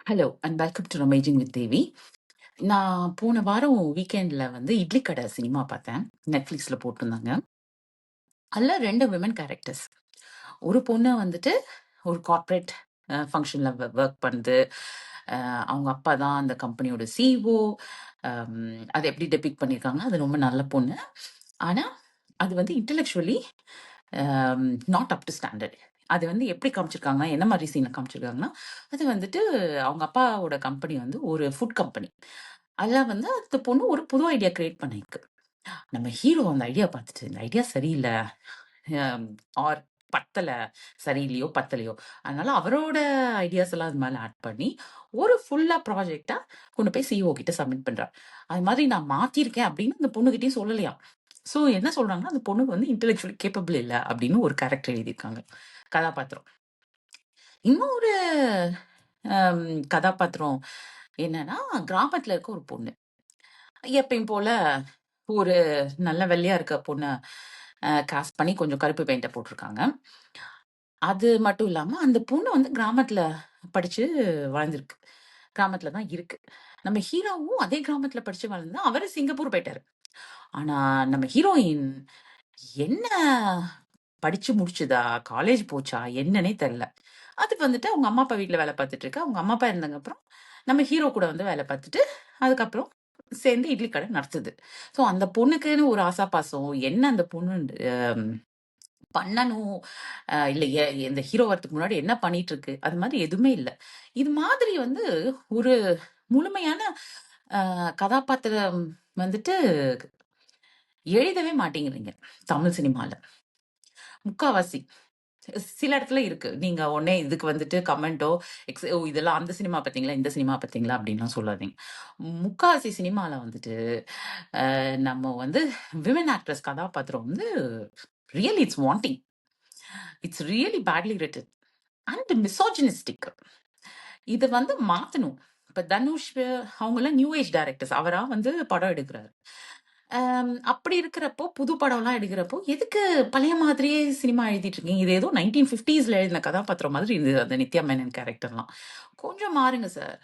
Hello and welcome to amazing with Devi. நான் போன வாரம் வீக்கெண்ட்ல வந்து இட்லி கடை சினிமா பார்த்தேன். நெட்ஃப்ளிக்ஸ்ல போட்டிருந்தாங்க. அதில் 2 விமன் கேரக்டர்ஸ். ஒரு பொண்ணு வந்துட்டு ஒரு கார்ப்பரேட் ஃபங்க்ஷன்ல ஒர்க் பண்ணுது. அவங்க அப்பா தான் அந்த கம்பெனியோட சிஇஓ. அதை எப்படி டெபிக் பண்ணியிருக்காங்க, அது ரொம்ப நல்ல பொண்ணு. ஆனால் அது வந்து intellectually not up to standard. அது வந்து எப்படி காமிச்சிருக்காங்கன்னா, என்ன மாதிரி சீனில் காமிச்சிருக்காங்கன்னா, அது வந்துட்டு அவங்க அப்பாவோட கம்பெனி வந்து ஒரு ஃபுட் கம்பெனி. அதில் வந்து அந்த பொண்ணு ஒரு புது ஐடியா கிரியேட் பண்ணிருக்கு. நம்ம ஹீரோ அந்த ஐடியா பார்த்துட்டு, இந்த ஐடியா சரியில்லை, ஆர் பத்தல, சரியில்லையோ பத்தலையோ, அதனால அவரோட ஐடியாஸ் எல்லாம் அது மேலே ஆட் பண்ணி ஒரு ஃபுல்லா ப்ராஜெக்டா கொண்டு போய் சிஇஓ கிட்ட சப்மிட் பண்றார். அது மாதிரி நான் மாத்திருக்கேன் அப்படின்னு அந்த பொண்ணுகிட்டயும் சொல்லலையாம். ஸோ என்ன சொல்றாங்கன்னா, அந்த பொண்ணுக்கு வந்து இன்டெலெக்சுவலி கேப்பபிள் இல்லை அப்படின்னு ஒரு கேரக்டர் எழுதியிருக்காங்க, கதாபாத்திரம். இன்னொரு கதாபாத்திரம் என்னன்னா, கிராமத்துல இருக்க ஒரு பொண்ணு. எப்பயும் போல ஒரு நல்ல வெள்ளையா இருக்க பொண்ண காஸ்ட் பண்ணி கொஞ்சம் கருப்பு பெயிண்ட போட்டிருக்காங்க. அது மட்டும் இல்லாம அந்த பொண்ணு வந்து கிராமத்துல படிச்சு வாழ்ந்திருக்கு. கிராமத்துல தான் இருக்கு. நம்ம ஹீரோவும் அதே கிராமத்துல படிச்சு வளர்ந்து அவரு சிங்கப்பூர் போயிட்டாரு. ஆனா நம்ம ஹீரோயின் என்ன படிச்சு முடிச்சுதா, காலேஜ் போச்சா என்னன்னே தெரியல. அது வந்துட்டு அவங்க அம்மா அப்பா வீட்ல வேலை பார்த்துட்டு இருக்கு. அவங்க அம்மா அப்பா இருந்தங்க அப்புறம் நம்ம ஹீரோ கூட வந்து வேலை பார்த்துட்டு, அதுக்கப்புறம் சேர்ந்து இட்லி கடை நடத்துது. ஸோ அந்த பொண்ணுக்குன்னு ஒரு ஆசாபாசம் என்ன அந்த பொண்ணு பண்ணணும், இல்ல இந்த ஹீரோ வரதுக்கு முன்னாடி என்ன பண்ணிட்டு இருக்கு, அது மாதிரி எதுவுமே இல்ல. இது மாதிரி வந்து ஒரு முழுமையான கதாபாத்திரம் வந்துட்டு எழுதவே மாட்டேங்கிறீங்க தமிழ் சினிமால. முக்காவாசி. சில இடத்துல இருக்கு. நீங்க உடனே இதுக்கு வந்துட்டு கமெண்டோ, ஓ இதெல்லாம் அந்த சினிமா பார்த்தீங்களா, இந்த சினிமா பார்த்தீங்களா அப்படின்லாம் சொல்லாதீங்க. முக்காவாசி சினிமால வந்துட்டு நம்ம வந்து விமன் ஆக்ட்ரஸ் கதாபாத்திரம் வந்து really it's wanting. It's really badly written and misogynistic. இது வந்து மாத்தணும். இப்ப தனுஷ் அவங்கெல்லாம் நியூ ஏஜ் டைரக்டர்ஸ். அவரா வந்து படம் எடுக்கிறாரு. அப்படி இருக்கிறப்போ, புது படம்லாம் எடுக்கிறப்போ, எதுக்கு பழைய மாதிரியே சினிமா எழுதிட்டு இருக்கீங்க? இது ஏதோ 1950ஸ்ல எழுதின கதாபாத்திரம் மாதிரி இருந்தது அந்த நித்யா மேனன் கேரக்டர்லாம். கொஞ்சம் மாறுங்க சார்.